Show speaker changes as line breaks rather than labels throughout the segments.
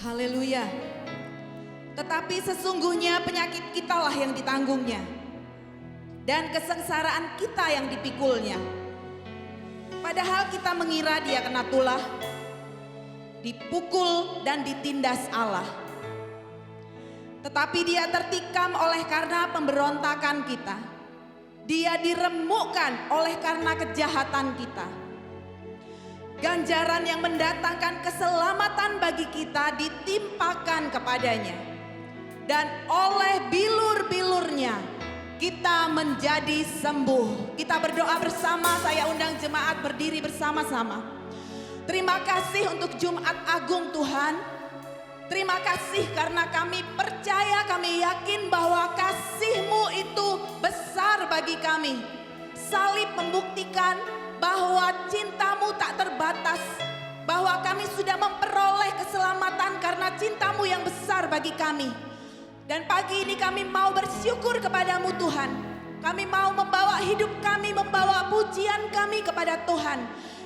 Haleluya. Tetapi sesungguhnya penyakit kitalah yang ditanggungnya, dan kesengsaraan kita yang dipikulnya. Padahal kita mengira dia kena tulah, dipukul dan ditindas Allah. Tetapi dia tertikam oleh karena pemberontakan kita. Dia diremukkan oleh karena kejahatan kita. Ganjaran yang mendatangkan keselamatan bagi kita ditimpakan kepadanya. Dan oleh bilur-bilurnya kita menjadi sembuh. Kita berdoa bersama, saya undang jemaat berdiri bersama-sama. Terima kasih untuk Jumat Agung Tuhan. Terima kasih karena kami percaya, kami yakin bahwa kasih-Mu itu besar bagi kami. Salib membuktikan bahwa cinta-Mu tak terbatas. Bahwa kami sudah memperoleh keselamatan karena cinta-Mu yang besar bagi kami. Dan pagi ini kami mau bersyukur kepadamu Tuhan. Kami mau membawa hidup kami, membawa pujian kami kepada Tuhan.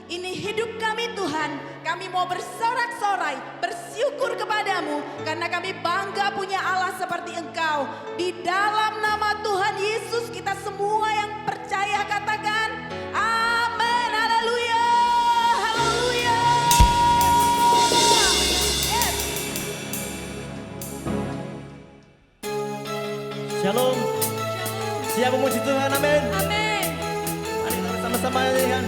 Ini hidup kami Tuhan. Kami mau bersorak-sorai, bersyukur kepadamu. Karena kami bangga punya Allah seperti Engkau. Di dalam nama Tuhan Yesus kita semua yang percaya katakan amin. Haleluya. Haleluya.
Shalom. Siap memuji Tuhan, amin.
Amin.
Mari kita sama-sama nyanyikan.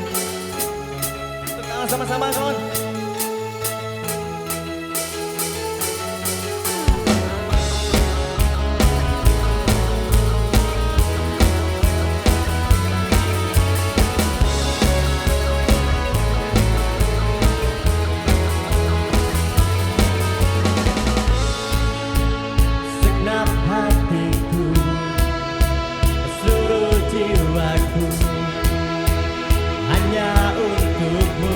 Untuk Allah sama-sama, kawan. Segenap hatiku, seluruh jiwaku, hanya untukmu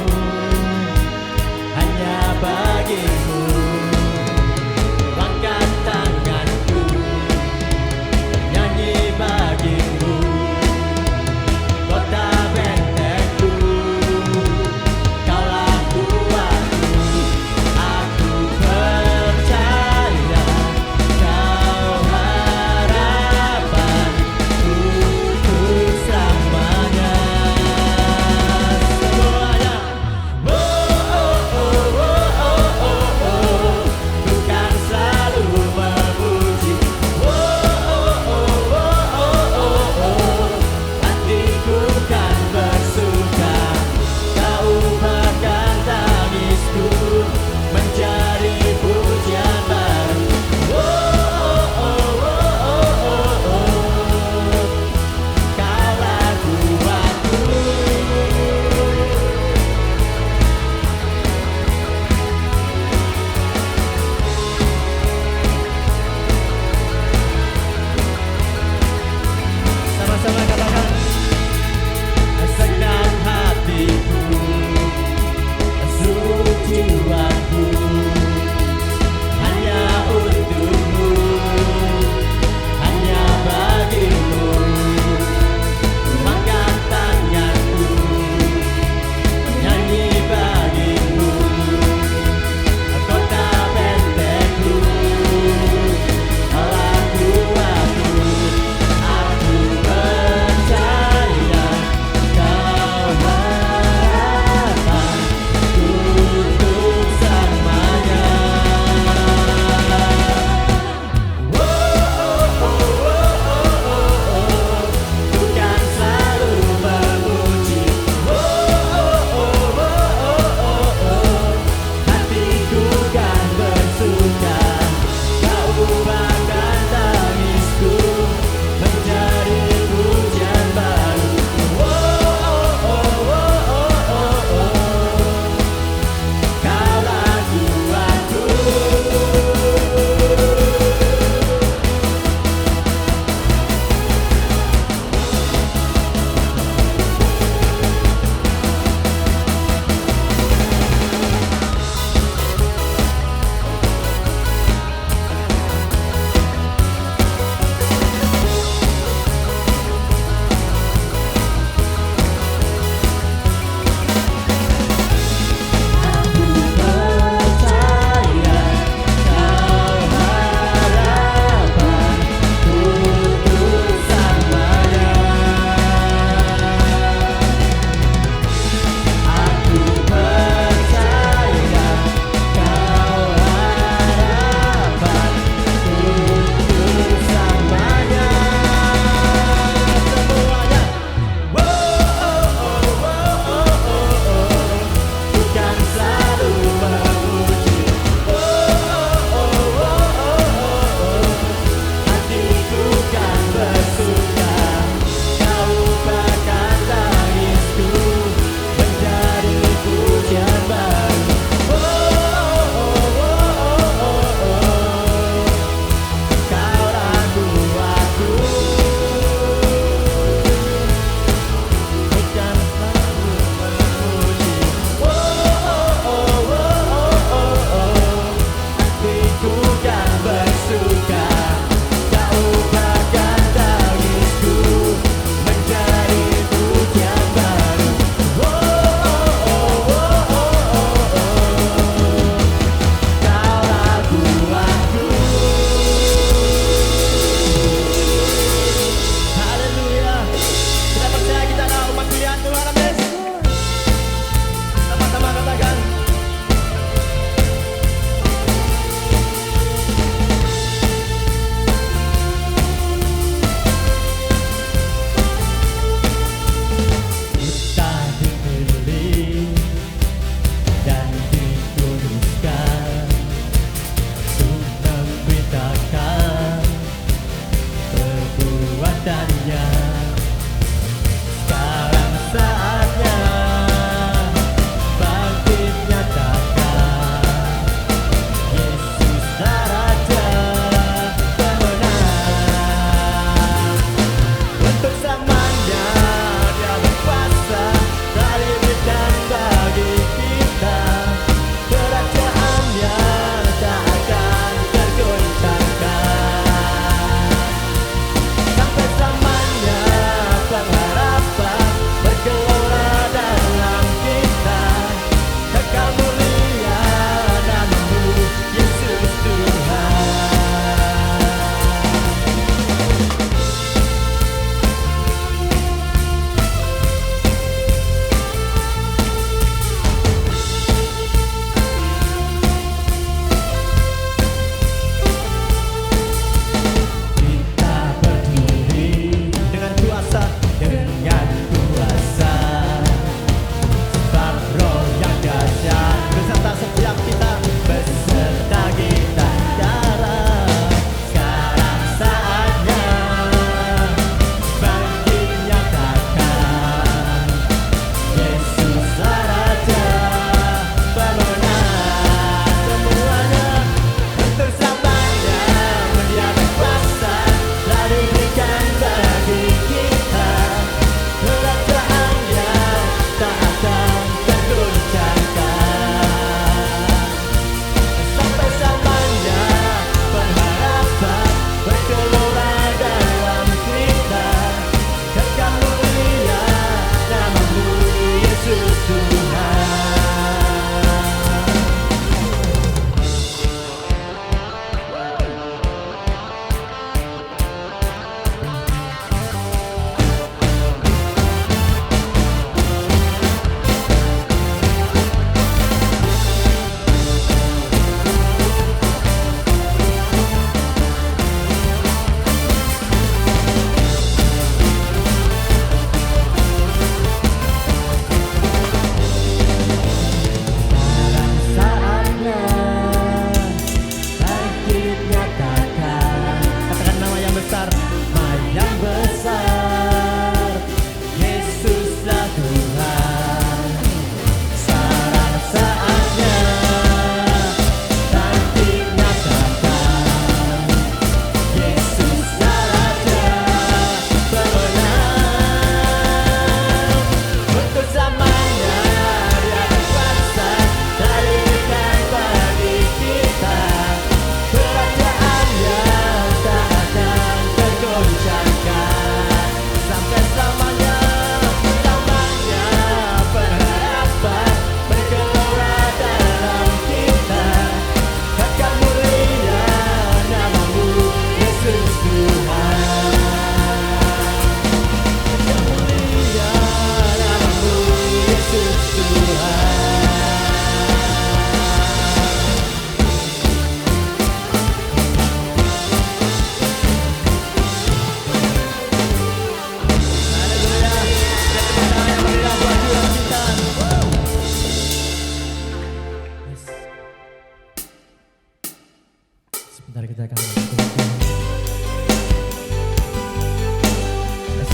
Mari kita akan berdoa.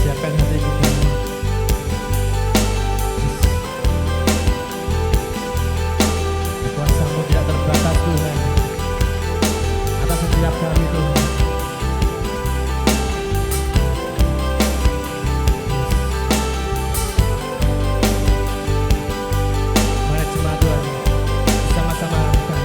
Siapkan hati kita. Kuasa-Mu tidak terbatas Tuhan, atas setiap kami Tuhan. Mari jemaat Tuhan, sama-sama kita.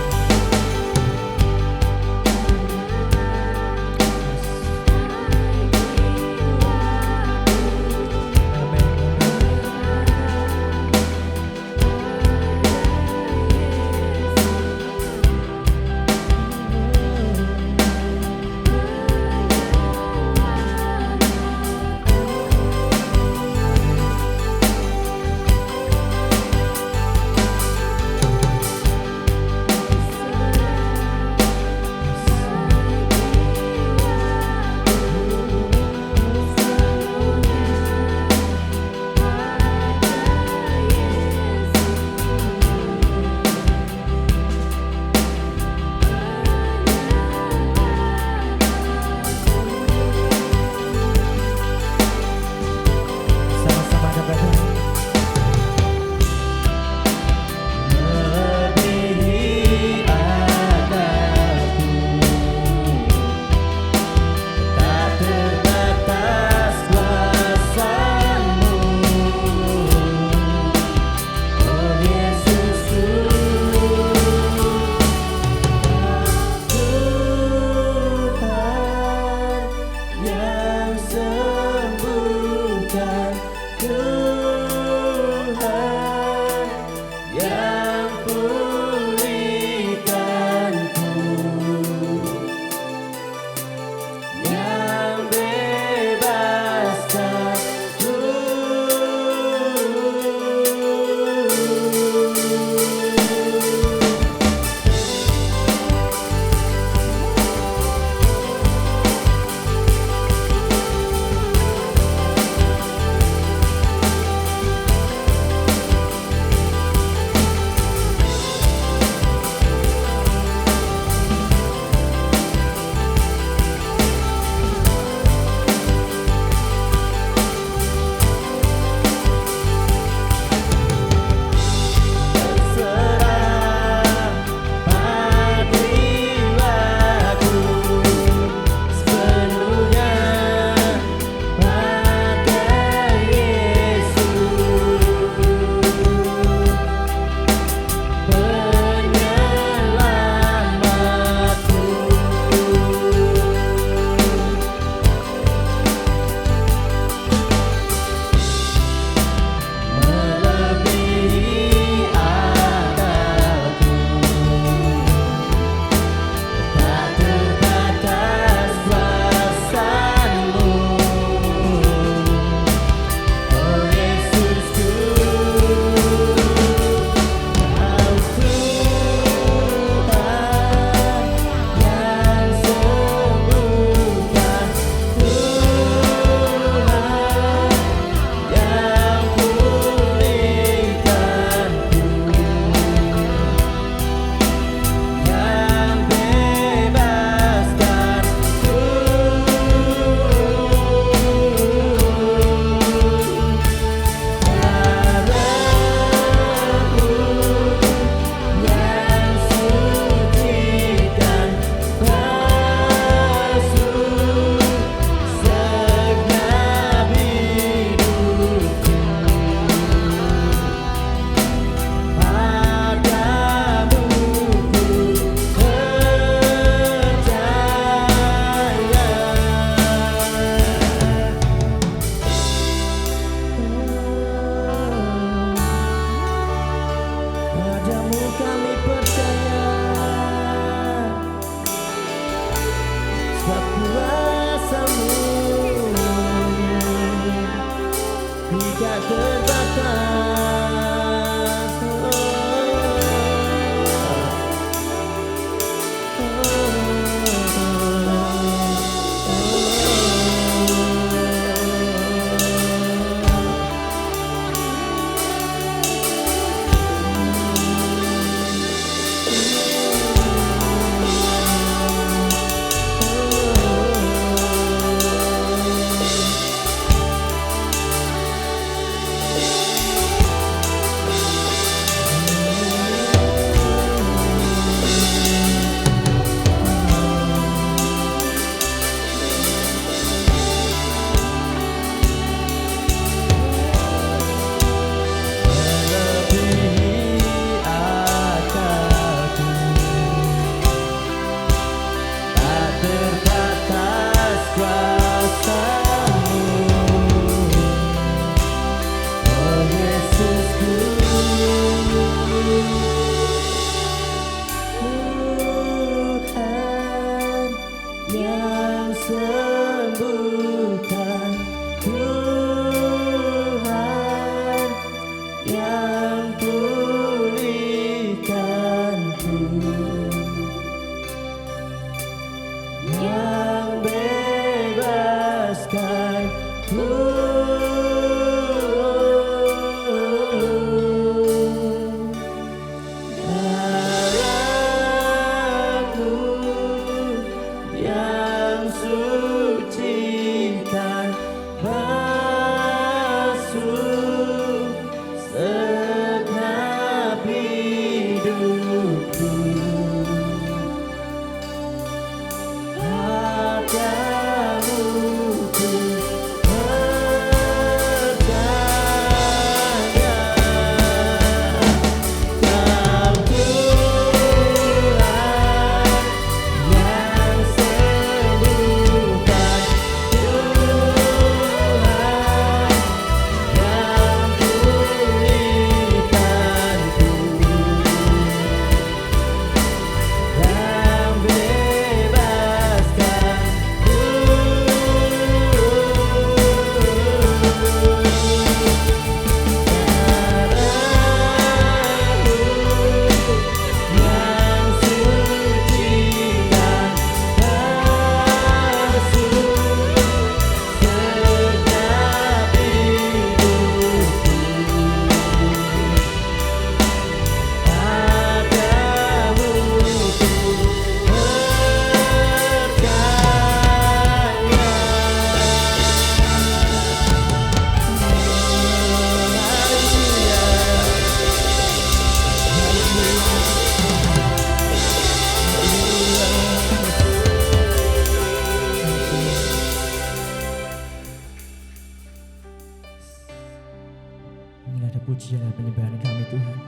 pujian dan penyembahan kami Tuhan.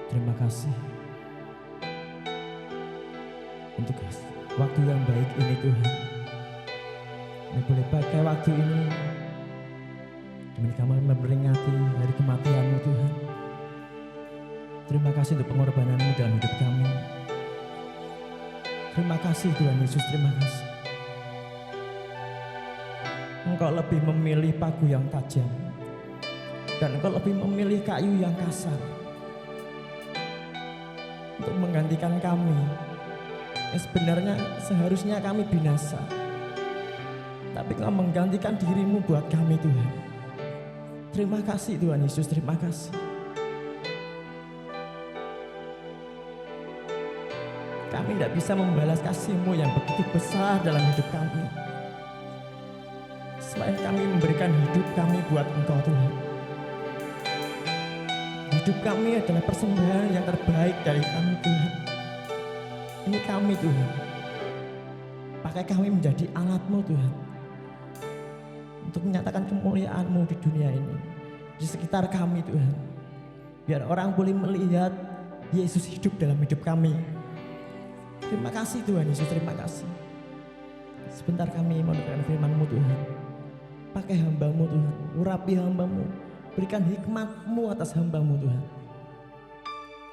Terima kasih untuk waktu yang baik ini Tuhan. Kami boleh pakai waktu ini demi kami memperingati hari kematian-Mu Tuhan. Terima kasih untuk pengorbanan-Mu dalam hidup kami. Terima kasih Tuhan Yesus, terima kasih. Engkau lebih memilih paku yang tajam dan Engkau lebih memilih kayu yang kasar untuk menggantikan kami yang sebenarnya seharusnya kami binasa, tapi Engkau menggantikan diri-Mu buat kami Tuhan. Terima kasih Tuhan Yesus, terima kasih. Kami tidak bisa membalas kasih-Mu yang begitu besar dalam hidup kami selain kami memberikan hidup kami buat Engkau Tuhan. Hidup kami adalah persembahan yang terbaik dari kami Tuhan. Ini kami Tuhan. Pakai kami menjadi alat-Mu Tuhan, untuk menyatakan kemuliaan-Mu di dunia ini, di sekitar kami Tuhan. Biar orang boleh melihat Yesus hidup dalam hidup kami. Terima kasih Tuhan Yesus, terima kasih. Sebentar kami mendengarkan firman-Mu Tuhan. Pakai hamba-Mu Tuhan, urapi hamba-Mu, berikan hikmat-Mu atas hamba-Mu Tuhan.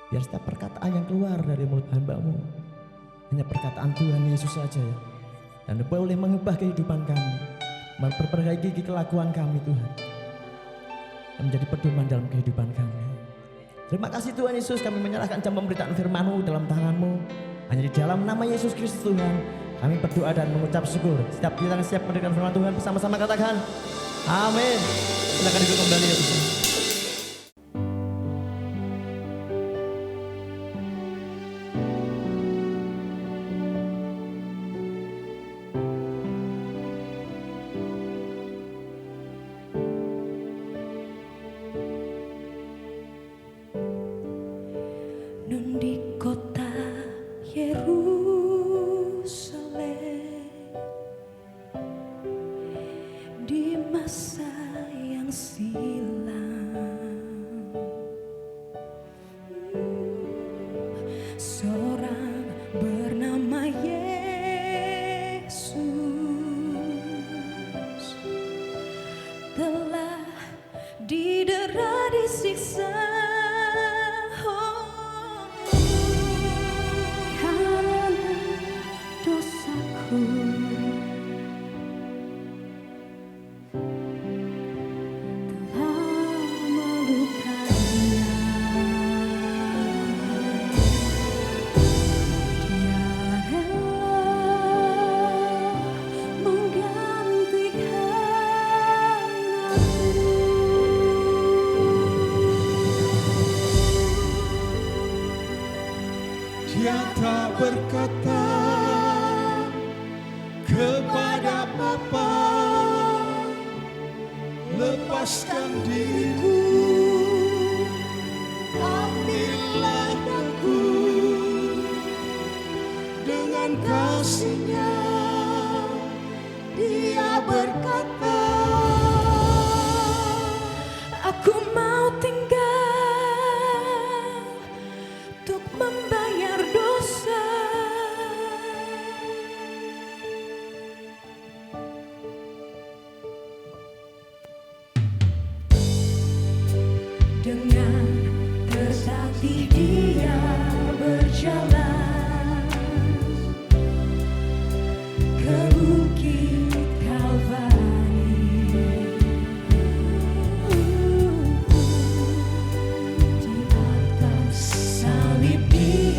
Biar setiap perkataan yang keluar dari mulut hamba-Mu hanya perkataan Tuhan Yesus saja ya. Dan boleh mengubah kehidupan kami, memperbaiki kelakuan kami Tuhan, dan menjadi pedoman dalam kehidupan kami. Terima kasih Tuhan Yesus, kami menyerahkan jam pemberitaan firman-Mu dalam tangan-Mu. Hanya di dalam nama Yesus Kristus Tuhan kami berdoa dan mengucap syukur. Setiap kita yang siap mendengar firman Tuhan bersama-sama katakan amin. Silakan duduk kembali ya Tuhan.
Nun di kota Yerusalem, di masa yang silam, seorang bernama Yesus telah didera, disiksa
Dia tak berkata kepada Bapa, lepaskan diriku, ambillah aku. Dengan kasih-Nya Dia berkata,
aku mau tinggal untuk membayar dosa. Dengan tertatih Dia berjalan ke bukit Kalvari. Di atas salib Dia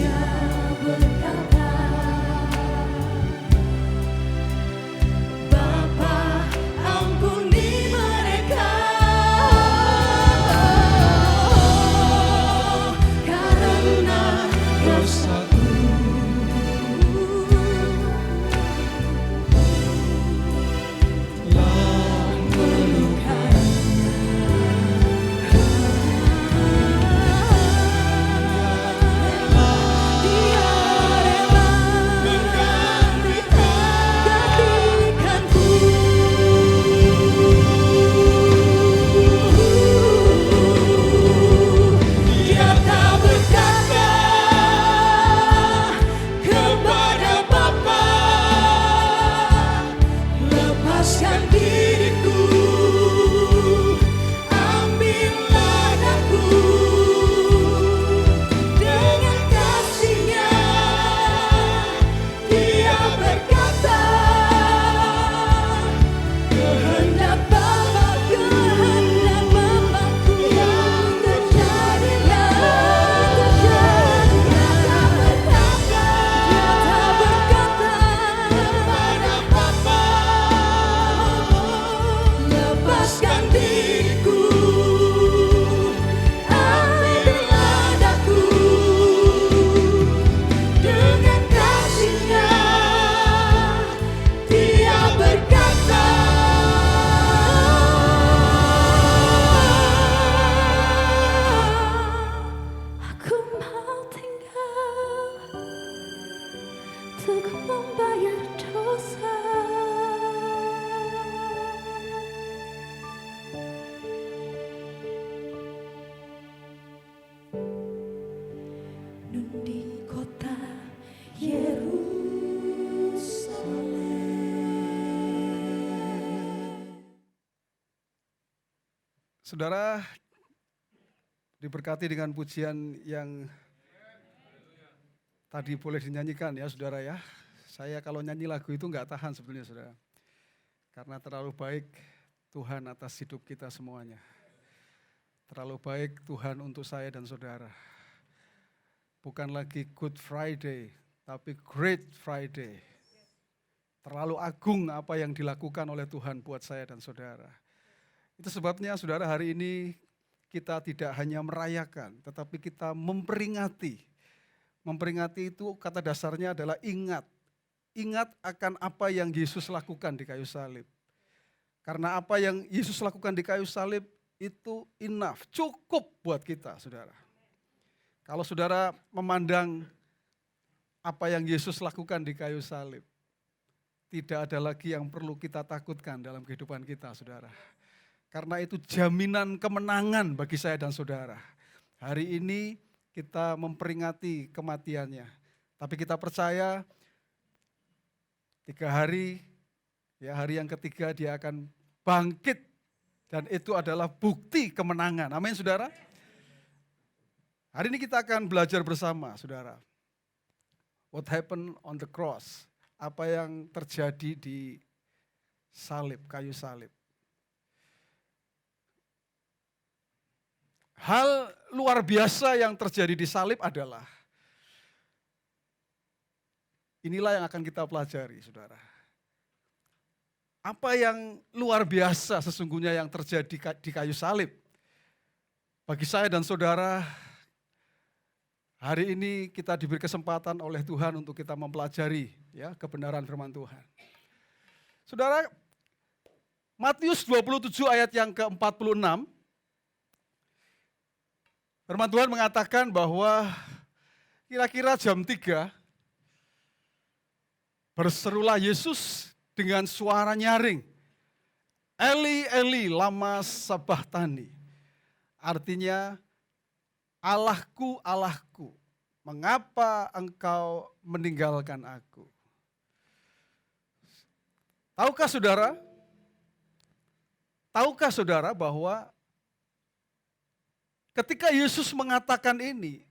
Saudara diberkati dengan pujian yang tadi boleh dinyanyikan ya saudara ya. Saya kalau nyanyi lagu itu enggak tahan sebetulnya saudara. Karena terlalu baik Tuhan atas hidup kita semuanya. Terlalu baik Tuhan untuk saya dan saudara. Bukan lagi Good Friday, tapi Great Friday. Terlalu agung apa yang dilakukan oleh Tuhan buat saya dan saudara. Itu sebabnya saudara hari ini kita tidak hanya merayakan, tetapi kita memperingati. Memperingati itu kata dasarnya adalah ingat. Ingat akan apa yang Yesus lakukan di kayu salib. Karena apa yang Yesus lakukan di kayu salib itu enough, cukup buat kita saudara. Kalau saudara memandang apa yang Yesus lakukan di kayu salib, tidak ada lagi yang perlu kita takutkan dalam kehidupan kita saudara. Karena itu jaminan kemenangan bagi saya dan saudara. Hari ini kita memperingati kematiannya. Tapi kita percaya 3 hari, ya hari yang ketiga dia akan bangkit. Dan itu adalah bukti kemenangan. Amin saudara. Hari ini kita akan belajar bersama saudara. What happened on the cross. Apa yang terjadi di salib, kayu salib. Hal luar biasa yang terjadi di salib adalah, inilah yang akan kita pelajari saudara. Apa yang luar biasa sesungguhnya yang terjadi di kayu salib. Bagi saya dan saudara, hari ini kita diberi kesempatan oleh Tuhan untuk kita mempelajari ya kebenaran firman Tuhan. Saudara, Matius 27 ayat yang ke-46, firman Tuhan mengatakan bahwa kira-kira jam 3, berserulah Yesus dengan suara nyaring, Eli, Eli, lama sabachthani. Artinya, Allahku, Allahku, mengapa engkau meninggalkan aku? Tahukah saudara bahwa ketika Yesus mengatakan ini,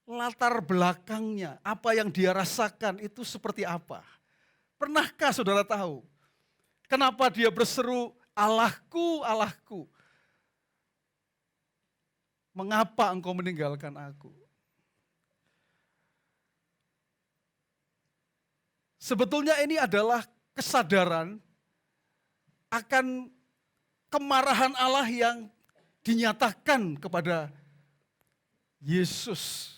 latar belakangnya, apa yang dia rasakan itu seperti apa? Pernahkah saudara tahu kenapa dia berseru, Allahku, Allahku, mengapa engkau meninggalkan aku? Sebetulnya ini adalah kesadaran akan kemarahan Allah yang dinyatakan kepada Yesus.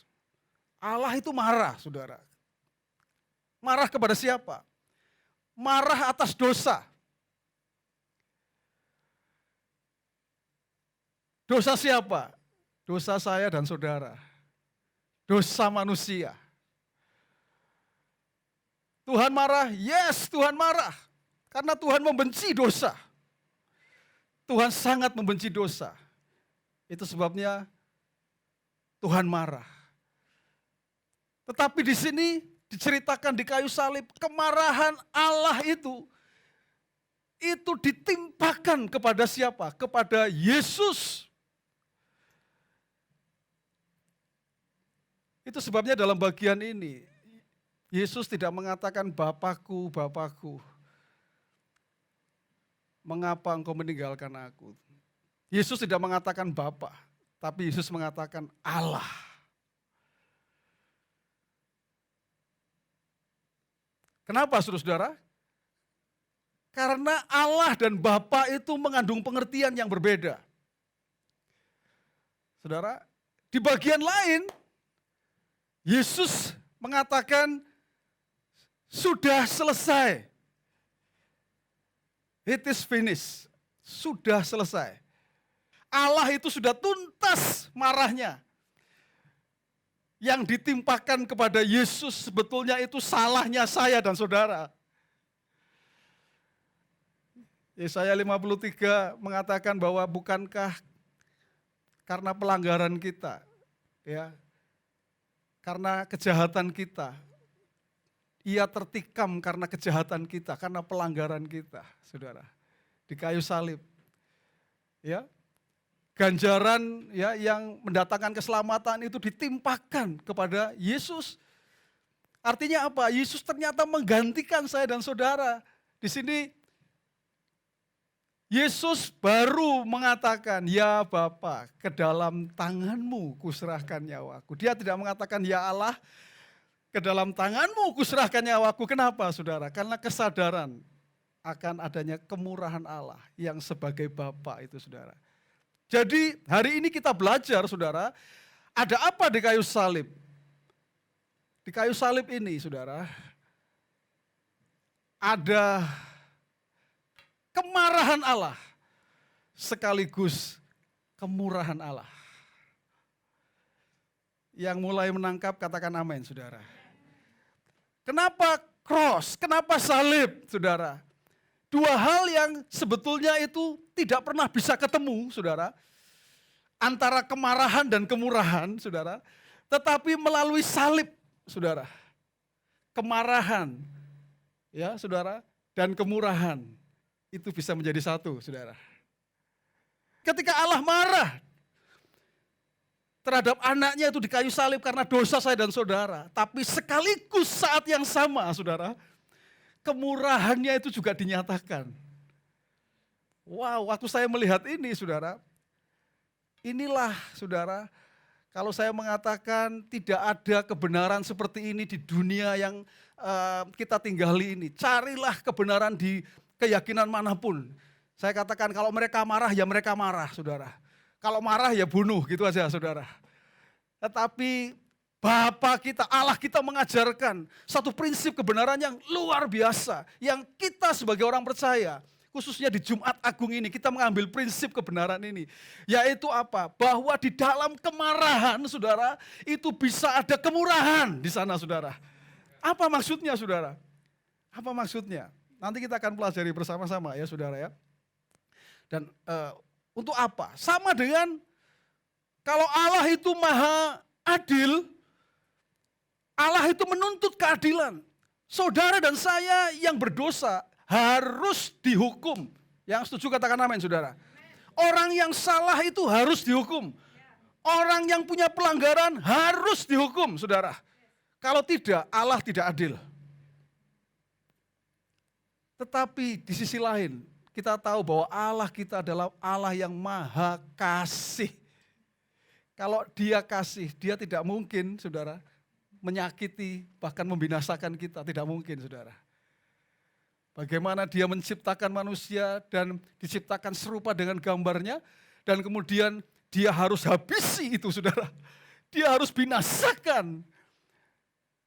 Allah itu marah, saudara. Marah kepada siapa? Marah atas dosa. Dosa siapa? Dosa saya dan saudara. Dosa manusia. Tuhan marah? Yes, Tuhan marah. Karena Tuhan membenci dosa. Tuhan sangat membenci dosa. Itu sebabnya Tuhan marah. Tetapi di sini diceritakan di kayu salib, kemarahan Allah itu ditimpakan kepada siapa? Kepada Yesus. Itu sebabnya dalam bagian ini, Yesus tidak mengatakan Bapakku, Bapakku, mengapa engkau meninggalkan aku? Yesus tidak mengatakan Bapa, tapi Yesus mengatakan Allah. Kenapa saudara-saudara? Karena Allah dan Bapa itu mengandung pengertian yang berbeda. Saudara, di bagian lain, Yesus mengatakan, sudah selesai. It is finished. Sudah selesai. Allah itu sudah tuntas marahnya. Yang ditimpakan kepada Yesus sebetulnya itu salahnya saya dan saudara. Yesaya 53 mengatakan bahwa bukankah karena pelanggaran kita, ya, karena kejahatan kita, ia tertikam karena kejahatan kita, karena pelanggaran kita, saudara, di kayu salib. ya, ganjaran ya yang mendatangkan keselamatan itu ditimpakan kepada Yesus. Artinya apa? Yesus ternyata menggantikan saya dan saudara. Di sini Yesus baru mengatakan, ya Bapa, ke dalam tanganmu kuserahkan nyawaku. Dia tidak mengatakan, ya Allah, ke dalam tanganmu kuserahkan nyawaku. Kenapa saudara? Karena kesadaran akan adanya kemurahan Allah yang sebagai Bapa itu saudara. Jadi hari ini kita belajar saudara, ada apa di kayu salib? Di kayu salib ini saudara, ada kemarahan Allah sekaligus kemurahan Allah. Yang mulai menangkap katakan amin saudara. Kenapa cross? Kenapa salib saudara? Dua hal yang sebetulnya itu tidak pernah bisa ketemu saudara. Antara kemarahan dan kemurahan saudara. Tetapi melalui salib saudara. Kemarahan ya saudara dan kemurahan itu bisa menjadi satu saudara. Ketika Allah marah terhadap anaknya itu di kayu salib karena dosa saya dan saudara. Tapi sekaligus saat yang sama saudara, kemurahannya itu juga dinyatakan. Wow, waktu saya melihat ini saudara, inilah saudara, kalau saya mengatakan tidak ada kebenaran seperti ini di dunia yang kita tinggali ini. Carilah kebenaran di keyakinan manapun. Saya katakan kalau mereka marah ya mereka marah saudara. Kalau marah ya bunuh gitu aja saudara. Tetapi Bapa kita, Allah kita mengajarkan satu prinsip kebenaran yang luar biasa. Yang kita sebagai orang percaya, khususnya di Jumat Agung ini, kita mengambil prinsip kebenaran ini. Yaitu apa? Bahwa di dalam kemarahan saudara, itu bisa ada kemurahan di sana saudara. Apa maksudnya saudara? Apa maksudnya? Nanti kita akan pelajari bersama-sama ya saudara ya. Dan untuk apa? Sama dengan kalau Allah itu maha adil, Allah itu menuntut keadilan. Saudara dan saya yang berdosa harus dihukum. Yang setuju katakan amin saudara. Orang yang salah itu harus dihukum. Orang yang punya pelanggaran harus dihukum saudara. Kalau tidak, Allah tidak adil. Tetapi di sisi lain, kita tahu bahwa Allah kita adalah Allah yang maha kasih. Kalau dia kasih, dia tidak mungkin saudara, menyakiti bahkan membinasakan kita, tidak mungkin saudara. Bagaimana dia menciptakan manusia dan diciptakan serupa dengan gambarnya, dan kemudian dia harus habisi itu saudara. Dia harus binasakan.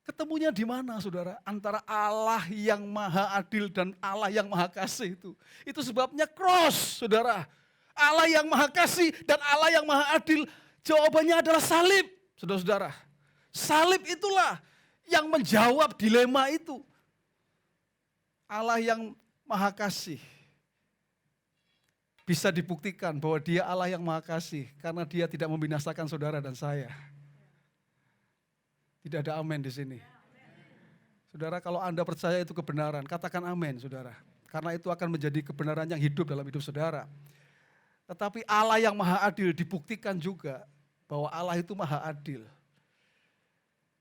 Ketemunya di mana saudara? Antara Allah yang maha adil dan Allah yang maha kasih itu. Itu sebabnya cross saudara. Allah yang maha kasih dan Allah yang maha adil. Jawabannya adalah salib saudara-saudara. Salib itulah yang menjawab dilema itu. Allah yang maha kasih bisa dibuktikan bahwa dia Allah yang maha kasih karena dia tidak membinasakan saudara dan saya. Tidak ada amin di sini. Saudara, kalau Anda percaya itu kebenaran, katakan amin saudara. Karena itu akan menjadi kebenaran yang hidup dalam hidup saudara. Tetapi Allah yang maha adil dibuktikan juga bahwa Allah itu maha adil.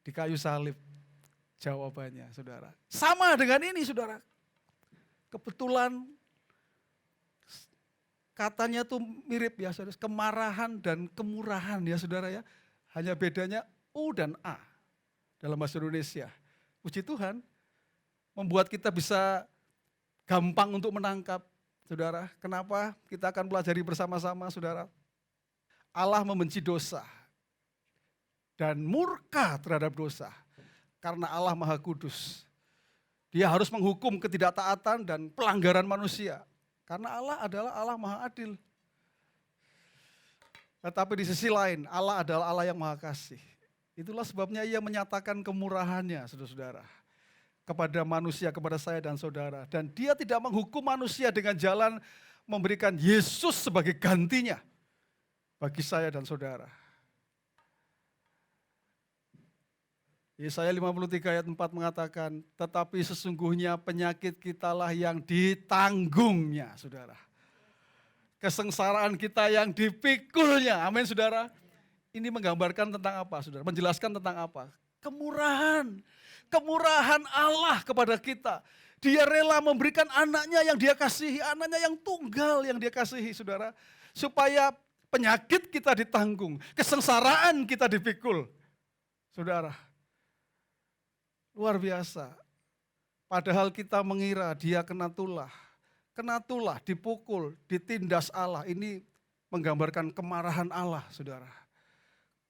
Di kayu salib jawabannya saudara. Sama dengan ini saudara. Kebetulan katanya tuh mirip ya saudara. Kemarahan dan kemurahan ya saudara ya. Hanya bedanya U dan A dalam bahasa Indonesia. Puji Tuhan membuat kita bisa gampang untuk menangkap saudara. Kenapa? Kita akan pelajari bersama-sama saudara. Allah membenci dosa dan murka terhadap dosa karena Allah Maha Kudus. Dia harus menghukum ketidaktaatan dan pelanggaran manusia karena Allah adalah Allah Maha Adil. Tetapi di sisi lain Allah adalah Allah yang Maha Kasih. Itulah sebabnya ia menyatakan kemurahannya saudara-saudara kepada manusia, kepada saya dan saudara. Dan dia tidak menghukum manusia dengan jalan memberikan Yesus sebagai gantinya bagi saya dan saudara. Yesaya 53 ayat 4 mengatakan, tetapi sesungguhnya penyakit kitalah yang ditanggungnya, saudara. Kesengsaraan kita yang dipikulnya. Amin saudara. Ini menggambarkan tentang apa saudara? Menjelaskan tentang apa? Kemurahan. Kemurahan Allah kepada kita. Dia rela memberikan anaknya yang dia kasihi. Anaknya yang tunggal yang dia kasihi saudara. Supaya penyakit kita ditanggung. Kesengsaraan kita dipikul. Saudara. Luar biasa. Padahal kita mengira dia kena tulah, dipukul, ditindas Allah. Ini menggambarkan kemarahan Allah, saudara.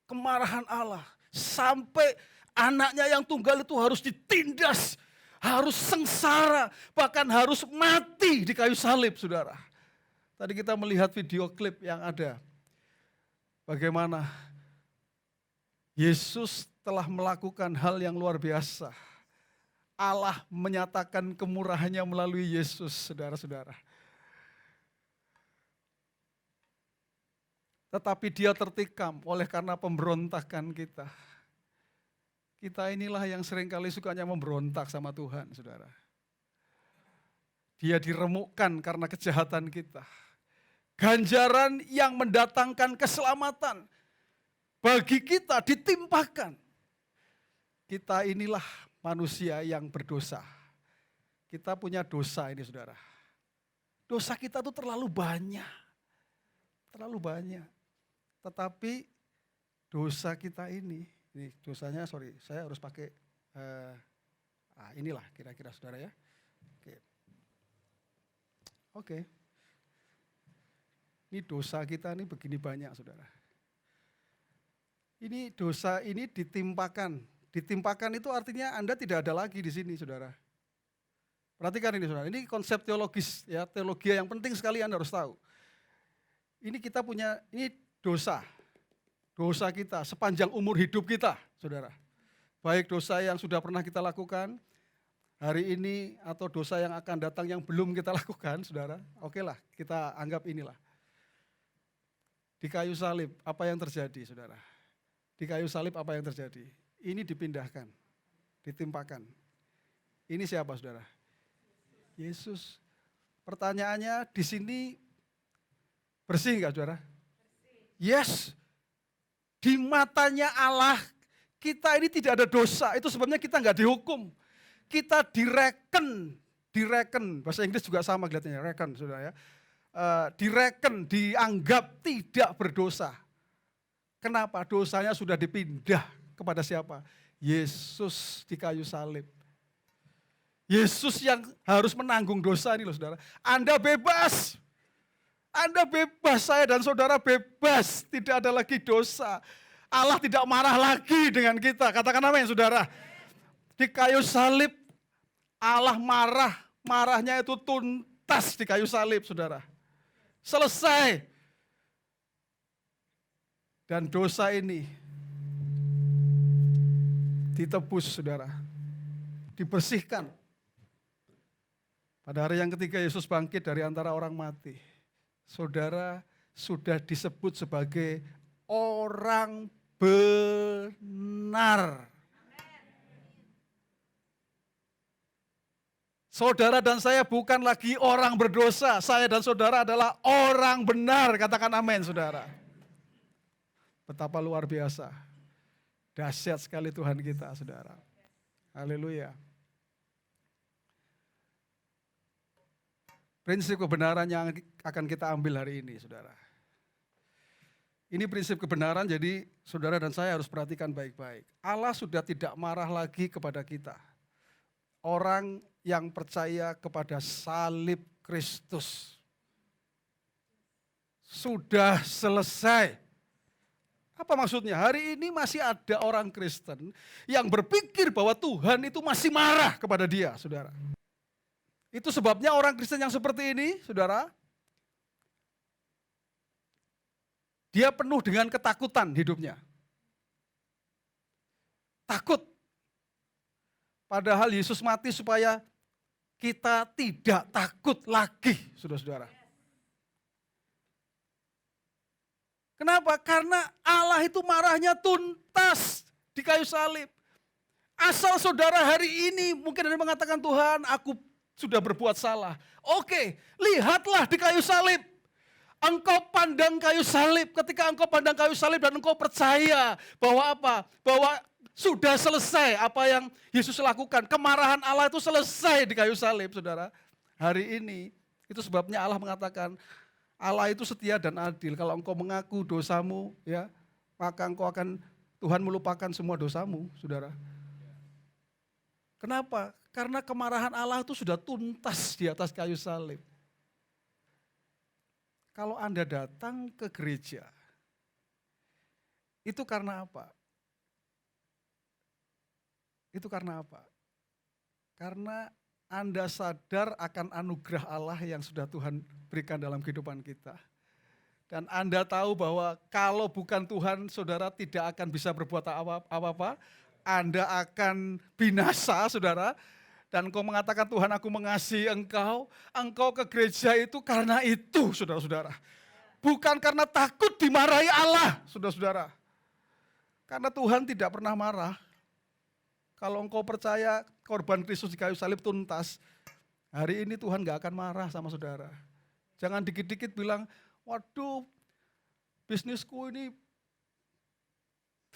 Kemarahan Allah. Sampai anaknya yang tunggal itu harus ditindas, harus sengsara, bahkan harus mati di kayu salib, saudara. Tadi kita melihat video klip yang ada. Bagaimana Yesus telah melakukan hal yang luar biasa. Allah menyatakan kemurahannya melalui Yesus, saudara-saudara. Tetapi dia tertikam oleh karena pemberontakan kita. Kita inilah yang seringkali sukanya memberontak sama Tuhan, saudara. Dia diremukkan karena kejahatan kita. Ganjaran yang mendatangkan keselamatan bagi kita ditimpakan. Kita inilah manusia yang berdosa. Kita punya dosa ini saudara. Dosa kita tuh terlalu banyak. Terlalu banyak. Tetapi dosa kita ini dosanya saya harus pakai, inilah kira-kira saudara ya. Oke. Ini dosa kita ini begini banyak saudara. Ini dosa ini ditimpakan. Ditimpakan itu artinya Anda tidak ada lagi di sini, saudara. Perhatikan ini, saudara. Ini konsep teologis, ya, teologi yang penting sekali Anda harus tahu. Ini kita punya, ini dosa. Dosa kita sepanjang umur hidup kita, saudara. Baik dosa yang sudah pernah kita lakukan hari ini atau dosa yang akan datang yang belum kita lakukan, saudara. Oke lah, kita anggap inilah. Di kayu salib, apa yang terjadi, saudara? Di kayu salib apa yang terjadi? Ini dipindahkan, ditimpakan. Ini siapa saudara? Yesus. Pertanyaannya di sini bersih enggak saudara? Yes. Di matanya Allah kita ini tidak ada dosa. Itu sebabnya kita enggak dihukum. Kita direken. Bahasa Inggris juga sama kelihatannya, reckon saudara ya. Direken, dianggap tidak berdosa. Kenapa? Dosanya sudah dipindah. Kepada siapa? Yesus di kayu salib. Yesus yang harus menanggung dosa ini loh saudara. Anda bebas. Anda bebas, saya dan saudara bebas. Tidak ada lagi dosa. Allah tidak marah lagi dengan kita. Katakan amin saudara. Di kayu salib Allah marah. Marahnya itu tuntas di kayu salib saudara. Selesai. Dan dosa ini ditebus saudara, dibersihkan. Pada hari yang ketiga Yesus bangkit dari antara orang mati. Saudara sudah disebut sebagai orang benar. Saudara dan saya bukan lagi orang berdosa, saya dan saudara adalah orang benar. Katakan amin saudara. Betapa luar biasa. Dahsyat sekali Tuhan kita, saudara. Haleluya. Prinsip kebenaran yang akan kita ambil hari ini, saudara. Ini prinsip kebenaran, jadi saudara dan saya harus perhatikan baik-baik. Allah sudah tidak marah lagi kepada kita. Orang yang percaya kepada salib Kristus. Sudah selesai. Apa maksudnya? Hari ini masih ada orang Kristen yang berpikir bahwa Tuhan itu masih marah kepada dia, saudara. Itu sebabnya orang Kristen yang seperti ini, saudara, dia penuh dengan ketakutan hidupnya. Takut. Padahal Yesus mati supaya kita tidak takut lagi, saudara-saudara. Kenapa? Karena Allah itu marahnya tuntas di kayu salib. Asal saudara hari ini mungkin ada mengatakan, Tuhan aku sudah berbuat salah. Oke, lihatlah di kayu salib. Engkau pandang kayu salib, ketika engkau pandang kayu salib dan engkau percaya bahwa apa? Bahwa sudah selesai apa yang Yesus lakukan. Kemarahan Allah itu selesai di kayu salib, saudara. Hari ini, itu sebabnya Allah mengatakan, Allah itu setia dan adil. Kalau engkau mengaku dosamu, ya, maka Tuhan melupakan semua dosamu, saudara. Kenapa? Karena kemarahan Allah itu sudah tuntas di atas kayu salib. Kalau Anda datang ke gereja, itu karena apa? Itu karena apa? Karena Anda sadar akan anugerah Allah yang sudah Tuhan berikan dalam kehidupan kita. Dan Anda tahu bahwa kalau bukan Tuhan, saudara tidak akan bisa berbuat apa-apa. Anda akan binasa, saudara. Dan engkau mengatakan, Tuhan aku mengasihi engkau. Engkau ke gereja itu karena itu, saudara-saudara. Bukan karena takut dimarahi Allah, saudara-saudara. Karena Tuhan tidak pernah marah. Kalau engkau percaya korban Kristus di kayu salib tuntas, hari ini Tuhan gak akan marah sama saudara. Jangan dikit-dikit bilang, waduh bisnisku ini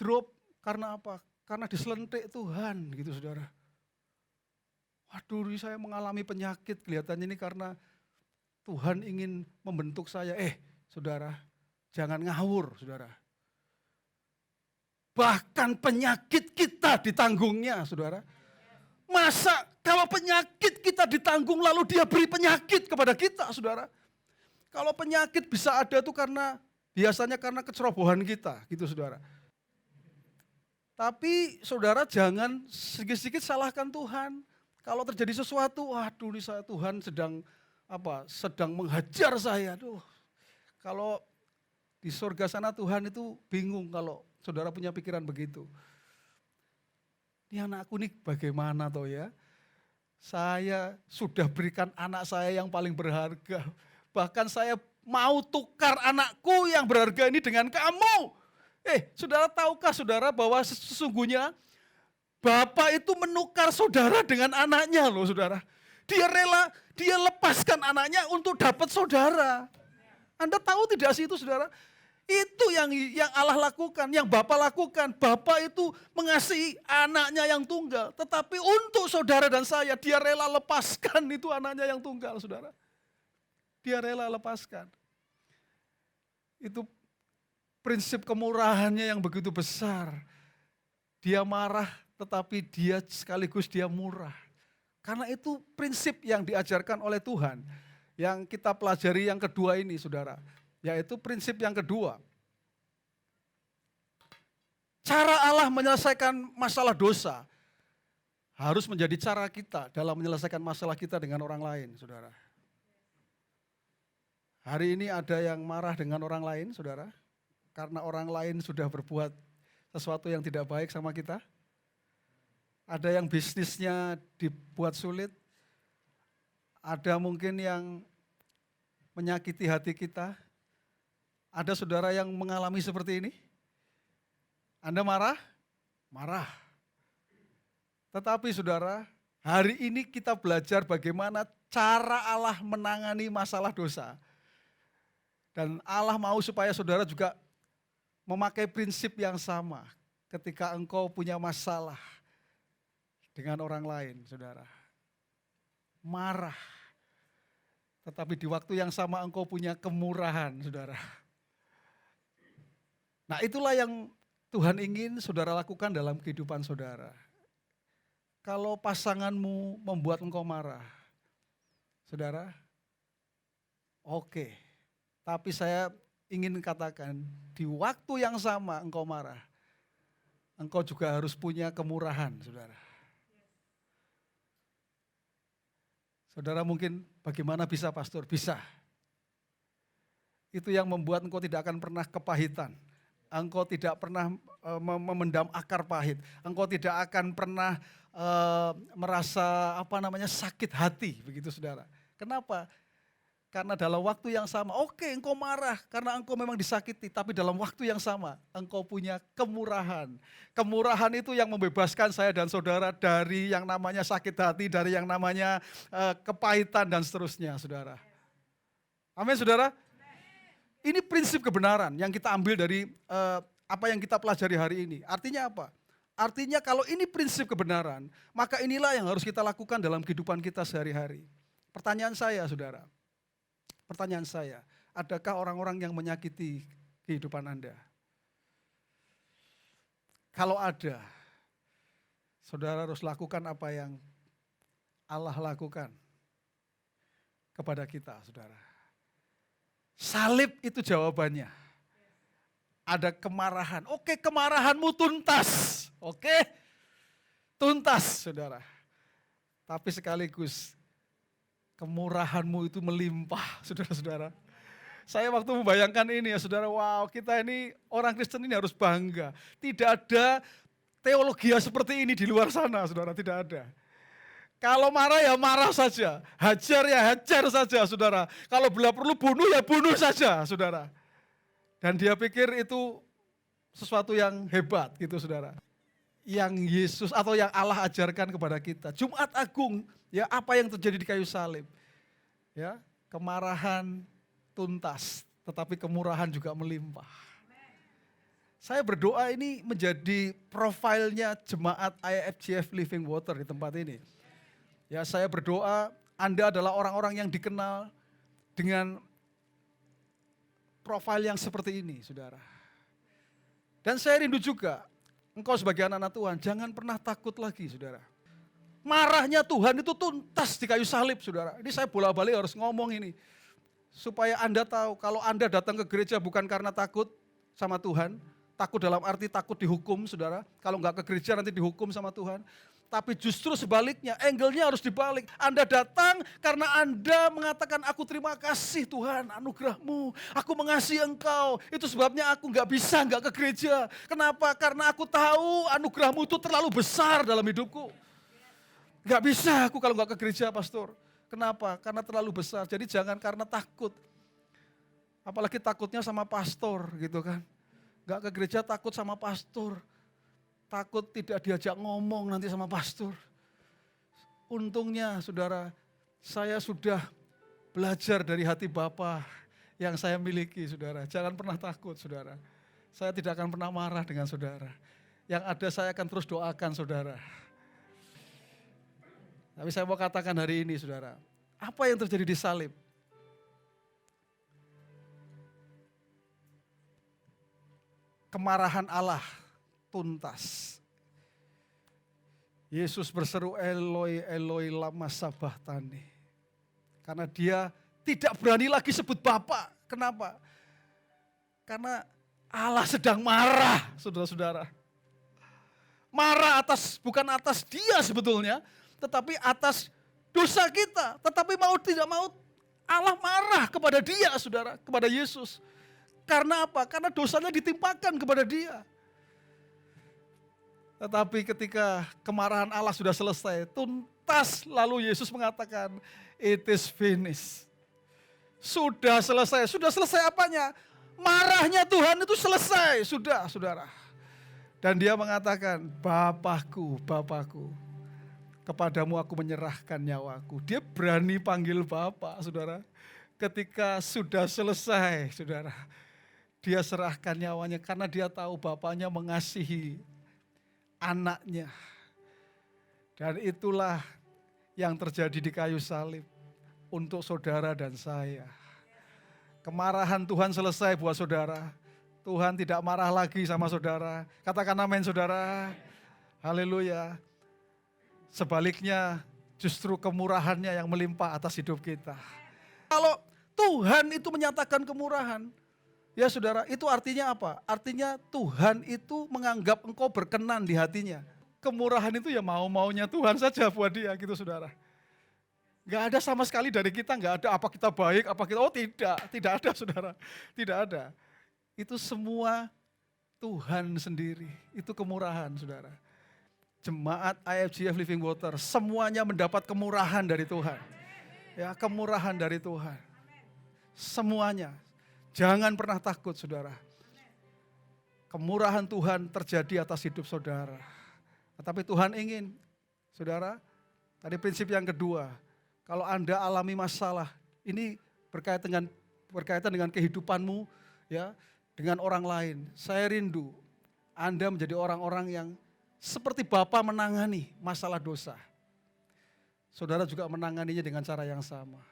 drop karena apa? Karena diselentik Tuhan gitu saudara. Waduh, saya mengalami penyakit, kelihatannya ini karena Tuhan ingin membentuk saya. Saudara, jangan ngawur, saudara. Bahkan penyakit kita ditanggungnya, saudara. Masa kalau penyakit kita ditanggung lalu dia beri penyakit kepada kita, saudara. Kalau penyakit bisa ada itu biasanya karena kecerobohan kita, gitu saudara. Tapi saudara jangan sedikit-sedikit salahkan Tuhan. Kalau terjadi sesuatu, waduh ini Tuhan sedang menghajar saya. Kalau di surga sana Tuhan itu bingung kalau saudara punya pikiran begitu. Ini anakku nih bagaimana toh ya? Saya sudah berikan anak saya yang paling berharga. Bahkan saya mau tukar anakku yang berharga ini dengan kamu. Saudara tahukah saudara bahwa sesungguhnya Bapak itu menukar saudara dengan anaknya loh saudara. Dia lepaskan anaknya untuk dapat saudara. Anda tahu tidak sih itu saudara? Itu yang Allah lakukan, yang Bapa lakukan. Bapa itu mengasihi anaknya yang tunggal. Tetapi untuk saudara dan saya, dia rela lepaskan itu anaknya yang tunggal saudara. Dia rela lepaskan. Itu prinsip kemurahannya yang begitu besar. Dia marah tetapi dia sekaligus dia murah. Karena itu prinsip yang diajarkan oleh Tuhan. Yang kita pelajari yang kedua ini saudara. Yaitu prinsip yang kedua. Cara Allah menyelesaikan masalah dosa harus menjadi cara kita dalam menyelesaikan masalah kita dengan orang lain saudara. Hari ini ada yang marah dengan orang lain saudara. Karena orang lain sudah berbuat sesuatu yang tidak baik sama kita. Ada yang bisnisnya dibuat sulit. Ada mungkin yang menyakiti hati kita. Ada saudara yang mengalami seperti ini. Anda marah? Marah. Tetapi saudara, hari ini kita belajar bagaimana cara Allah menangani masalah dosa. Dan Allah mau supaya saudara juga memakai prinsip yang sama ketika engkau punya masalah dengan orang lain, saudara. Marah. Tetapi di waktu yang sama engkau punya kemurahan, saudara. Nah itulah yang Tuhan ingin saudara lakukan dalam kehidupan saudara. Kalau pasanganmu membuat engkau marah, saudara, oke. Tapi saya ingin katakan, di waktu yang sama engkau marah, engkau juga harus punya kemurahan, saudara. Saudara mungkin bagaimana bisa pastor? Bisa. Itu yang membuat engkau tidak akan pernah kepahitan. Engkau tidak pernah memendam akar pahit. Engkau tidak akan pernah merasa sakit hati, begitu saudara. Kenapa? Karena dalam waktu yang sama, oke engkau marah karena engkau memang disakiti. Tapi dalam waktu yang sama, engkau punya kemurahan. Kemurahan itu yang membebaskan saya dan saudara dari yang namanya sakit hati, dari yang namanya kepahitan dan seterusnya, saudara. Amin, saudara. Ini prinsip kebenaran yang kita ambil dari apa yang kita pelajari hari ini. Artinya apa? Artinya kalau ini prinsip kebenaran, maka inilah yang harus kita lakukan dalam kehidupan kita sehari-hari. Pertanyaan saya, saudara. Pertanyaan saya, adakah orang-orang yang menyakiti kehidupan Anda? Kalau ada, saudara harus lakukan apa yang Allah lakukan kepada kita, saudara. Salib itu jawabannya. Ada kemarahan. Oke, kemarahanmu tuntas. Oke, tuntas, saudara. Tapi sekaligus kemurahanmu itu melimpah, saudara-saudara. Saya waktu membayangkan ini ya saudara, wow, kita ini orang Kristen ini harus bangga. Tidak ada teologi seperti ini di luar sana, saudara, tidak ada. Kalau marah ya marah saja, hajar ya hajar saja, saudara. Kalau bila perlu bunuh ya bunuh saja, saudara. Dan dia pikir itu sesuatu yang hebat gitu, saudara. Yang Yesus atau yang Allah ajarkan kepada kita. Jumat Agung, ya apa yang terjadi di kayu salib. Ya, kemarahan tuntas, tetapi kemurahan juga melimpah. Saya berdoa ini menjadi profilnya jemaat IFGF Living Water di tempat ini. Ya, saya berdoa Anda adalah orang-orang yang dikenal dengan profil yang seperti ini, saudara. Dan saya rindu juga, engkau sebagai anak-anak Tuhan, jangan pernah takut lagi, saudara. Marahnya Tuhan itu tuntas di kayu salib, saudara. Ini saya bolak-balik harus ngomong ini. Supaya Anda tahu, kalau Anda datang ke gereja bukan karena takut sama Tuhan, takut dalam arti takut dihukum, saudara. Kalau enggak ke gereja nanti dihukum sama Tuhan. Tapi justru sebaliknya, angle-nya harus dibalik. Anda datang karena Anda mengatakan, aku terima kasih Tuhan, anugerah-Mu. Aku mengasihi Engkau. Itu sebabnya aku enggak bisa enggak ke gereja. Kenapa? Karena aku tahu anugerah-Mu itu terlalu besar dalam hidupku. Enggak bisa aku kalau enggak ke gereja, pastor. Kenapa? Karena terlalu besar. Jadi jangan karena takut. Apalagi takutnya sama pastor gitu kan. Enggak ke gereja takut sama pastor. Takut tidak diajak ngomong nanti sama pastor. Untungnya saudara, saya sudah belajar dari hati Bapa yang saya miliki, saudara. Jangan pernah takut, saudara. Saya tidak akan pernah marah dengan saudara. Yang ada saya akan terus doakan saudara. Tapi saya mau katakan hari ini, saudara. Apa yang terjadi di salib? Kemarahan Allah tuntas. Yesus berseru, Eloi, Eloi, lama sabachthani. Karena dia tidak berani lagi sebut Bapa. Kenapa? Karena Allah sedang marah, saudara-saudara. Marah bukan atas dia sebetulnya, tetapi atas dosa kita. Tetapi mau tidak mau, Allah marah kepada dia, saudara, kepada Yesus. Karena apa? Karena dosanya ditimpakan kepada dia. Tetapi ketika kemarahan Allah sudah selesai, tuntas, lalu Yesus mengatakan, it is finished. Sudah selesai. Sudah selesai apanya? Marahnya Tuhan itu selesai. Sudah, saudara. Dan dia mengatakan, Bapakku, Bapakku, kepadamu aku menyerahkan nyawaku. Dia berani panggil Bapa, saudara. Ketika sudah selesai, saudara. Dia serahkan nyawanya karena dia tahu Bapaknya mengasihi anaknya. Dan itulah yang terjadi di kayu salib untuk saudara dan saya. Kemarahan Tuhan selesai buat saudara. Tuhan tidak marah lagi sama saudara. Katakan amin, saudara. Haleluya. Sebaliknya justru kemurahannya yang melimpah atas hidup kita. Kalau Tuhan itu menyatakan kemurahan, ya saudara, itu artinya apa? Artinya Tuhan itu menganggap engkau berkenan di hatinya. Kemurahan itu ya mau-maunya Tuhan saja buat dia gitu, saudara. Gak ada sama sekali dari kita, gak ada apa kita baik, apa kita, oh tidak ada, saudara. Tidak ada. Itu semua Tuhan sendiri, itu kemurahan, saudara. Jemaat IFGF Living Water, semuanya mendapat kemurahan dari Tuhan. Ya, kemurahan dari Tuhan. Semuanya. Jangan pernah takut, saudara. Kemurahan Tuhan terjadi atas hidup saudara. Tetapi Tuhan ingin, saudara, tadi prinsip yang kedua, kalau Anda alami masalah, ini berkait dengan berkaitan dengan kehidupanmu, ya, dengan orang lain. Saya rindu Anda menjadi orang-orang yang seperti Bapa menangani masalah dosa. Saudara juga menanganinya dengan cara yang sama.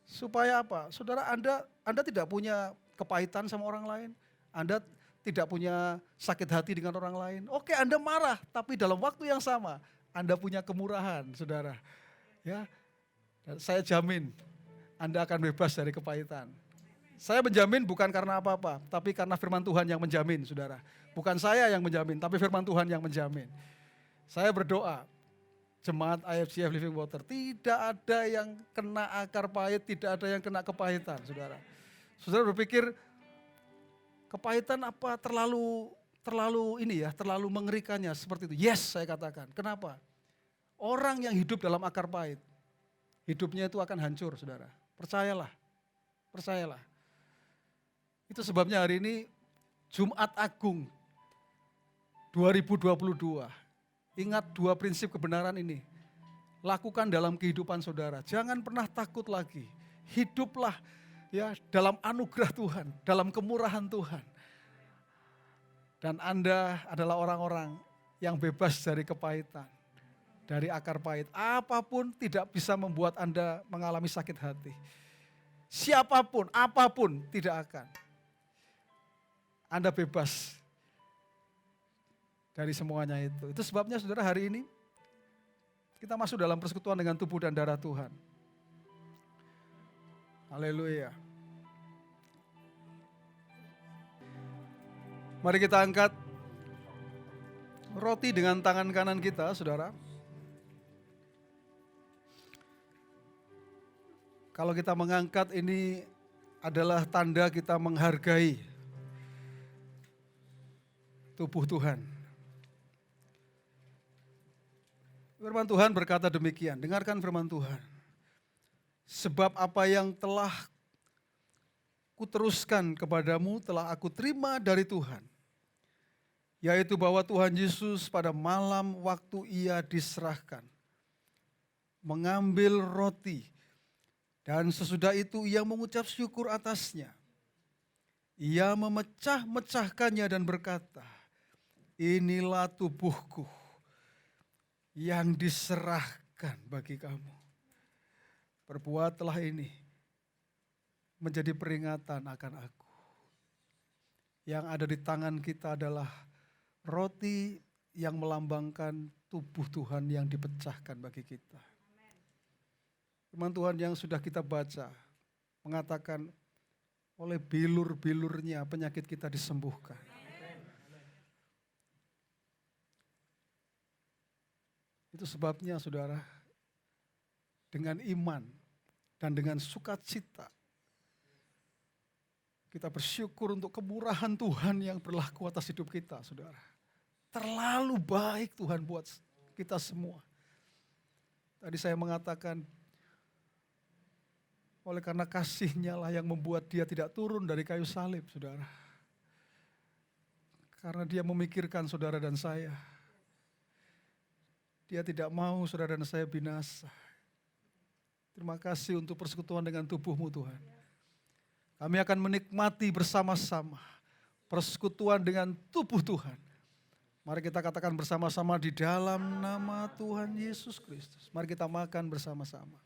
Supaya apa? Saudara, Anda tidak punya kepahitan sama orang lain. Anda tidak punya sakit hati dengan orang lain. Oke, Anda marah, tapi dalam waktu yang sama Anda punya kemurahan, saudara. Ya, dan saya jamin Anda akan bebas dari kepahitan. Saya menjamin bukan karena apa-apa, tapi karena firman Tuhan yang menjamin, saudara. Bukan saya yang menjamin, tapi firman Tuhan yang menjamin. Saya berdoa, jemaat IFCF Living Water, tidak ada yang kena akar pahit, tidak ada yang kena kepahitan, saudara. Saudara berpikir, kepahitan apa terlalu mengerikannya seperti itu. Yes, saya katakan. Kenapa? Orang yang hidup dalam akar pahit, hidupnya itu akan hancur, saudara. Percayalah, percayalah. Itu sebabnya hari ini Jumat Agung 2022. Ingat 2 prinsip kebenaran ini. Lakukan dalam kehidupan saudara. Jangan pernah takut lagi. Hiduplah ya dalam anugerah Tuhan, dalam kemurahan Tuhan. Dan Anda adalah orang-orang yang bebas dari kepahitan, dari akar pahit. Apapun tidak bisa membuat Anda mengalami sakit hati. Siapapun, apapun tidak akan. Anda bebas dari semuanya itu. Itu sebabnya saudara hari ini kita masuk dalam persekutuan dengan tubuh dan darah Tuhan. Haleluya. Mari kita angkat roti dengan tangan kanan kita, saudara. Kalau kita mengangkat ini adalah tanda kita menghargai tubuh Tuhan. Firman Tuhan berkata demikian, dengarkan firman Tuhan. Sebab apa yang telah kuteruskan kepadamu telah aku terima dari Tuhan. Yaitu bahwa Tuhan Yesus pada malam waktu ia diserahkan, mengambil roti, dan sesudah itu ia mengucap syukur atasnya. Ia memecah-mecahkannya dan berkata, inilah tubuhku yang diserahkan bagi kamu. Perbuatlah ini menjadi peringatan akan aku. Yang ada di tangan kita adalah roti yang melambangkan tubuh Tuhan yang dipecahkan bagi kita. Firman Tuhan yang sudah kita baca mengatakan oleh bilur-bilurnya penyakit kita disembuhkan. Itu sebabnya saudara, dengan iman dan dengan sukacita kita bersyukur untuk kemurahan Tuhan yang berlaku atas hidup kita, saudara. Terlalu baik Tuhan buat kita semua. Tadi saya mengatakan, oleh karena kasih-Nya lah yang membuat dia tidak turun dari kayu salib, saudara. Karena dia memikirkan saudara dan saya. Dia tidak mau saudara dan saya binasa. Terima kasih untuk persekutuan dengan tubuh-Mu Tuhan. Kami akan menikmati bersama-sama persekutuan dengan tubuh Tuhan. Mari kita katakan bersama-sama di dalam nama Tuhan Yesus Kristus. Mari kita makan bersama-sama.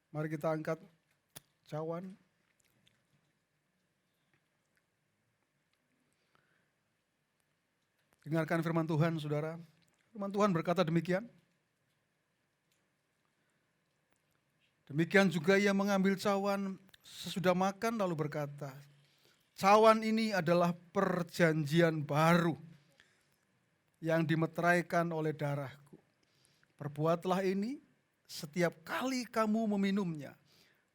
Mari kita angkat cawan. Dengarkan firman Tuhan, saudara. Firman Tuhan berkata demikian. Demikian juga ia mengambil cawan sesudah makan lalu berkata, cawan ini adalah perjanjian baru yang dimeteraikan oleh darahku. Perbuatlah ini setiap kali kamu meminumnya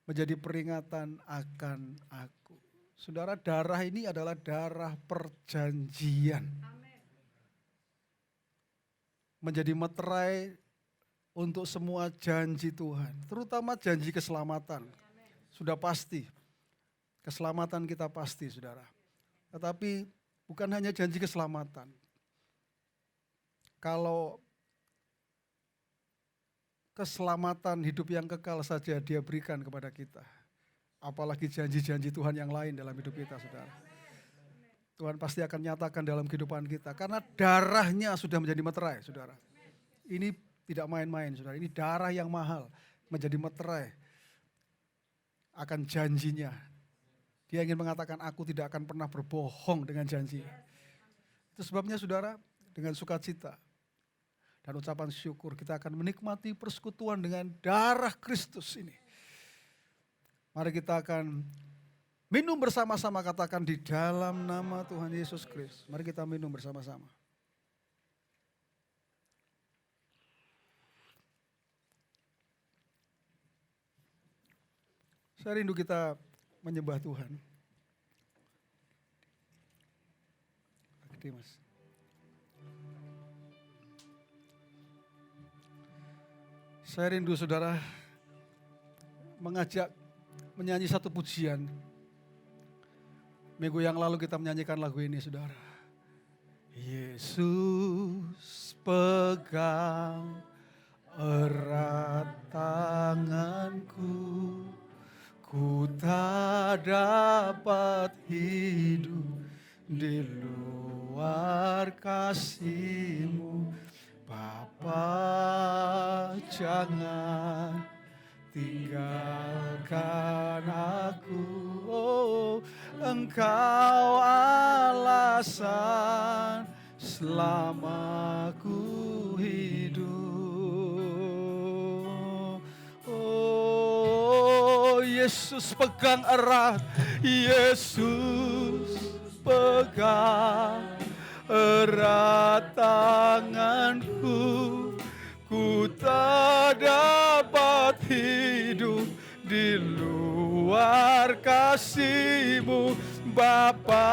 menjadi peringatan akan aku. Saudara, darah ini adalah darah perjanjian. menjadi meterai untuk semua janji Tuhan, terutama janji keselamatan. Sudah pasti, keselamatan kita pasti, saudara. Tetapi bukan hanya janji keselamatan. Kalau keselamatan hidup yang kekal saja Dia berikan kepada kita, apalagi janji-janji Tuhan yang lain dalam hidup kita, saudara. Tuhan pasti akan nyatakan dalam kehidupan kita, karena darahnya sudah menjadi meterai, saudara. Ini tidak main-main, saudara. Ini darah yang mahal menjadi meterai akan janjinya. Dia ingin mengatakan, aku tidak akan pernah berbohong dengan janji. Itu sebabnya, saudara, dengan sukacita dan ucapan syukur kita akan menikmati persekutuan dengan darah Kristus ini. Mari kita akan minum bersama-sama, katakan di dalam nama Tuhan Yesus Kristus. Mari kita minum bersama-sama. Saya rindu kita menyembah Tuhan. Gede, Mas. Saya rindu, saudara, mengajak menyanyi satu pujian. Minggu yang lalu kita menyanyikan lagu ini, saudara. Yesus pegang erat tanganku, ku tak dapat hidup di luar kasih-Mu. Bapa, jangan tinggalkan aku. Oh, Engkau alasan selama ku hidup. Oh, Yesus pegang erat, Yesus pegang erat tanganku, ku tak dapat hidup di luar kasih-Mu. Bapa,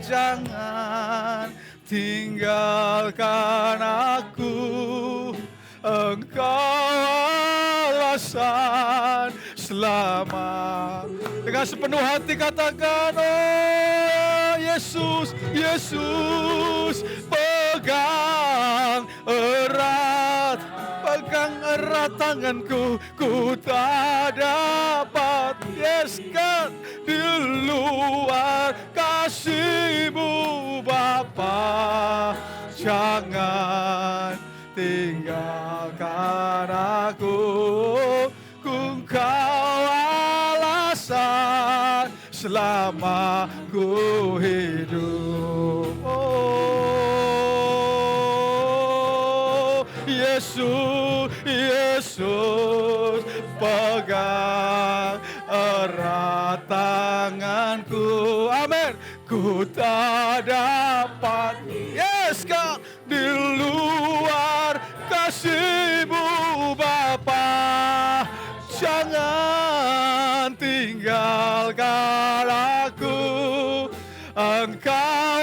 jangan tinggalkan aku, Engkau alasan selama. Dengan sepenuh hati katakan, oh Yesus, Yesus pegang erat tanganku, ku tak dapat, yes God, di luar kasih-Mu. Bapa, jangan tinggalkan aku, Engkau alasan selama ku hidup. Oh, Yesus, Yesus pegang erat tanganku. Amin. Ku tak dapat, yes God, di luar kasih-Mu. Bapa, jangan tinggalkan aku, Engkau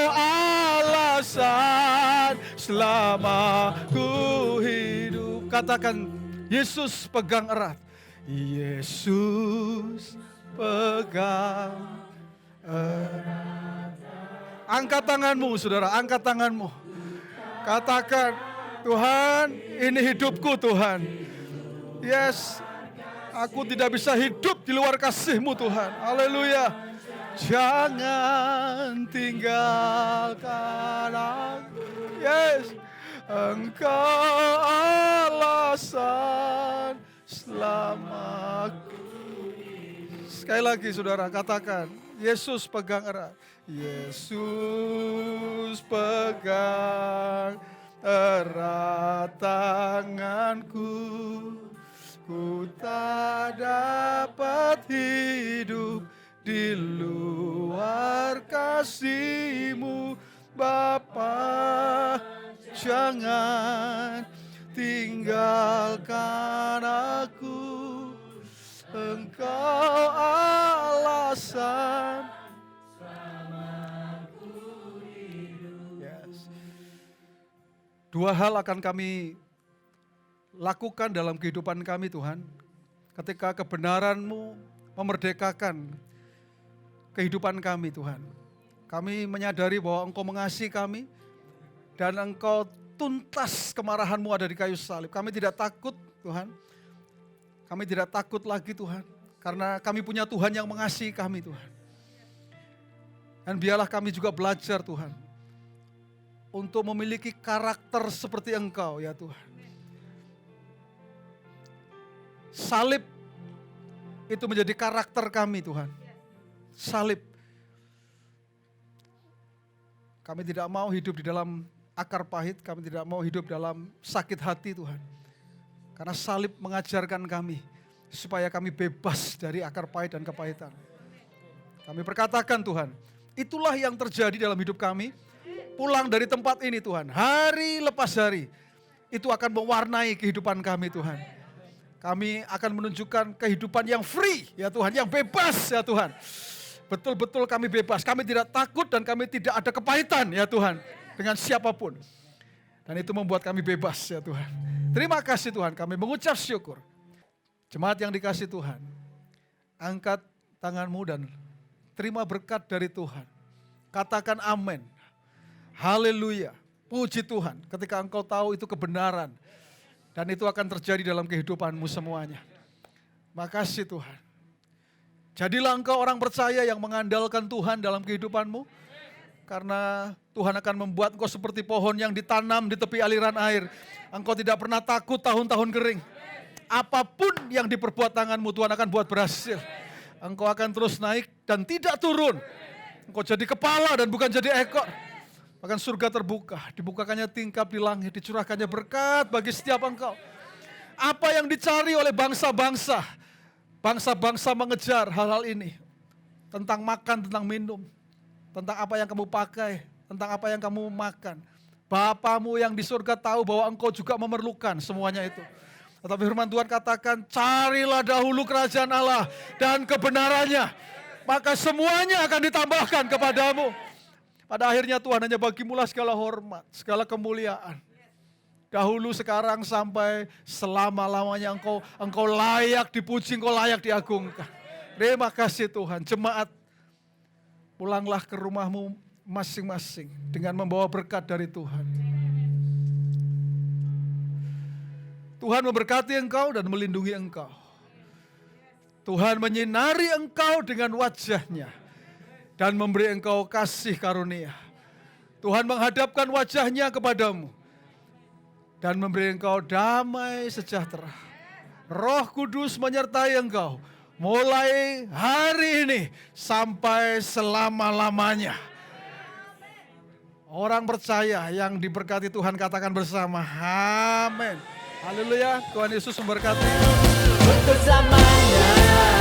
alasan selama ku hidup. Katakan, Yesus pegang erat, Yesus pegang erat. Angkat tanganmu, saudara, angkat tanganmu. Katakan, Tuhan, ini hidupku, Tuhan. Yes, aku tidak bisa hidup di luar kasih-Mu, Tuhan. Haleluya. Jangan tinggalkan aku. Yes, Engkau alasan selamaku. Sekali lagi, saudara, katakan, Yesus pegang erat. Yesus pegang erat tanganku, ku tak dapat hidup di luar kasih-Mu. Bapa, jangan tinggalkan aku, Engkau alasan. Yes. 2 Dua hal akan kami lakukan dalam kehidupan kami Tuhan. Ketika kebenaran-Mu memerdekakan kehidupan kami Tuhan. Kami menyadari bahwa Engkau mengasihi kami dan Engkau tuntas kemarahan-Mu ada di kayu salib. Kami tidak takut Tuhan. Kami tidak takut lagi Tuhan. Karena kami punya Tuhan yang mengasihi kami Tuhan. Dan biarlah kami juga belajar Tuhan. Untuk memiliki karakter seperti Engkau ya Tuhan. Salib itu menjadi karakter kami Tuhan. Salib. Kami tidak mau hidup di dalam akar pahit, kami tidak mau hidup dalam sakit hati Tuhan. Karena salib mengajarkan kami supaya kami bebas dari akar pahit dan kepahitan. Kami perkatakan Tuhan, itulah yang terjadi dalam hidup kami. Pulang dari tempat ini Tuhan, hari lepas hari, itu akan mewarnai kehidupan kami Tuhan. Kami akan menunjukkan kehidupan yang free ya Tuhan, yang bebas ya Tuhan. Betul-betul kami bebas, kami tidak takut dan kami tidak ada kepahitan ya Tuhan. Dengan siapapun. Dan itu membuat kami bebas ya Tuhan. Terima kasih Tuhan, kami mengucap syukur. Jemaat yang dikasih Tuhan, angkat tanganmu dan terima berkat dari Tuhan. Katakan amin. Haleluya, puji Tuhan ketika engkau tahu itu kebenaran. Dan itu akan terjadi dalam kehidupanmu semuanya. Makasih Tuhan. Jadilah engkau orang percaya yang mengandalkan Tuhan dalam kehidupanmu. Karena Tuhan akan membuat engkau seperti pohon yang ditanam di tepi aliran air. Engkau tidak pernah takut tahun-tahun kering. Apapun yang diperbuat tanganmu Tuhan akan buat berhasil. Engkau akan terus naik dan tidak turun. Engkau jadi kepala dan bukan jadi ekor. Bahkan surga terbuka, dibukakannya tingkap di langit, dicurahkannya berkat bagi setiap engkau. Apa yang dicari oleh bangsa-bangsa, bangsa-bangsa mengejar hal-hal ini. Tentang makan, tentang minum, tentang apa yang kamu pakai, tentang apa yang kamu makan. Bapamu yang di surga tahu bahwa engkau juga memerlukan semuanya itu. Tetapi firman Tuhan katakan, carilah dahulu kerajaan Allah dan kebenarannya. Maka semuanya akan ditambahkan kepadamu. Pada akhirnya Tuhan hanya bagimulah segala hormat, segala kemuliaan. Dahulu, sekarang, sampai selama-lamanya engkau layak dipuji, engkau layak diagungkan. Terima kasih Tuhan. Jemaat, pulanglah ke rumahmu masing-masing dengan membawa berkat dari Tuhan. Tuhan memberkati engkau dan melindungi engkau. Tuhan menyinari engkau dengan wajah-Nya dan memberi engkau kasih karunia. Tuhan menghadapkan wajah-Nya kepadamu dan memberi engkau damai sejahtera. Roh Kudus menyertai engkau mulai hari ini sampai selama-lamanya. Orang percaya yang diberkati Tuhan katakan bersama, amin. Haleluya, Tuhan Yesus memberkati.
Untuk selamanya.